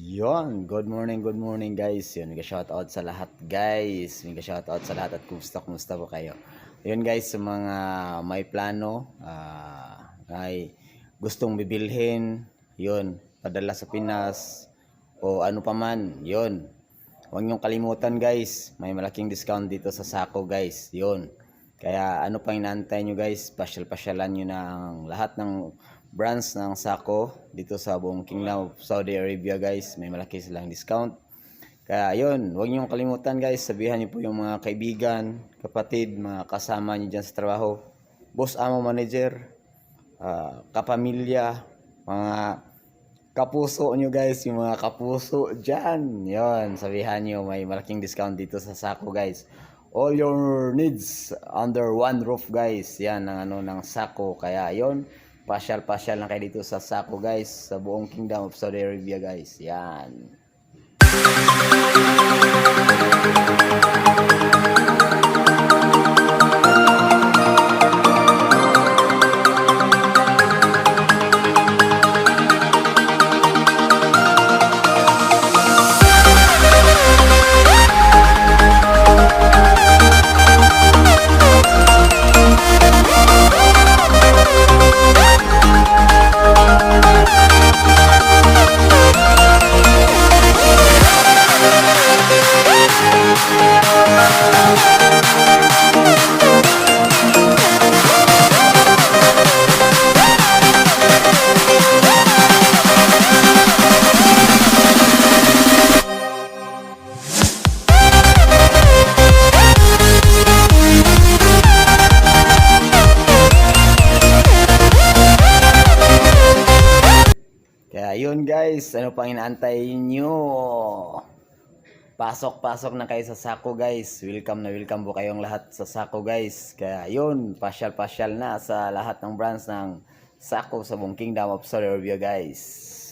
Good morning guys. Yun, mega shoutout sa lahat guys. Mega shoutout sa lahat at kumusta po kayo. Yun guys, sa mga may plano, may gustong bibilhin, yun, padala sa Pinas o ano pa man, yun. Huwag niyong kalimutan guys, may malaking discount dito sa Sako guys, yun. Kaya ano pang inaantay nyo guys, pasyal-pasyalan nyo na ang lahat ng brands ng Sako dito sa buong Kingdom of Saudi Arabia guys. May malaki silang discount. Kaya yun, huwag niyong kalimutan guys, sabihan niyo po yung mga kaibigan, kapatid, mga kasama niyo dyan sa trabaho, boss, amo, manager, kapamilya, mga kapuso nyo guys, yung mga kapuso dyan. Yun, sabihan nyo may malaking discount dito sa Sako guys. All your needs under one roof guys. Yan ang ano ng Sako. Kaya yun, pasyal lang kayo dito sa Sako guys, sa buong Kingdom of Saudi Arabia guys. Yan. Kaya yun guys, ano pang inaantay nyo? Pasok na kayo sa Sako guys. Welcome na welcome po kayong lahat sa Sako guys. Kaya yun, pasyal na sa lahat ng brands ng Sako sa buong Kingdom of Saudi Arabia guys.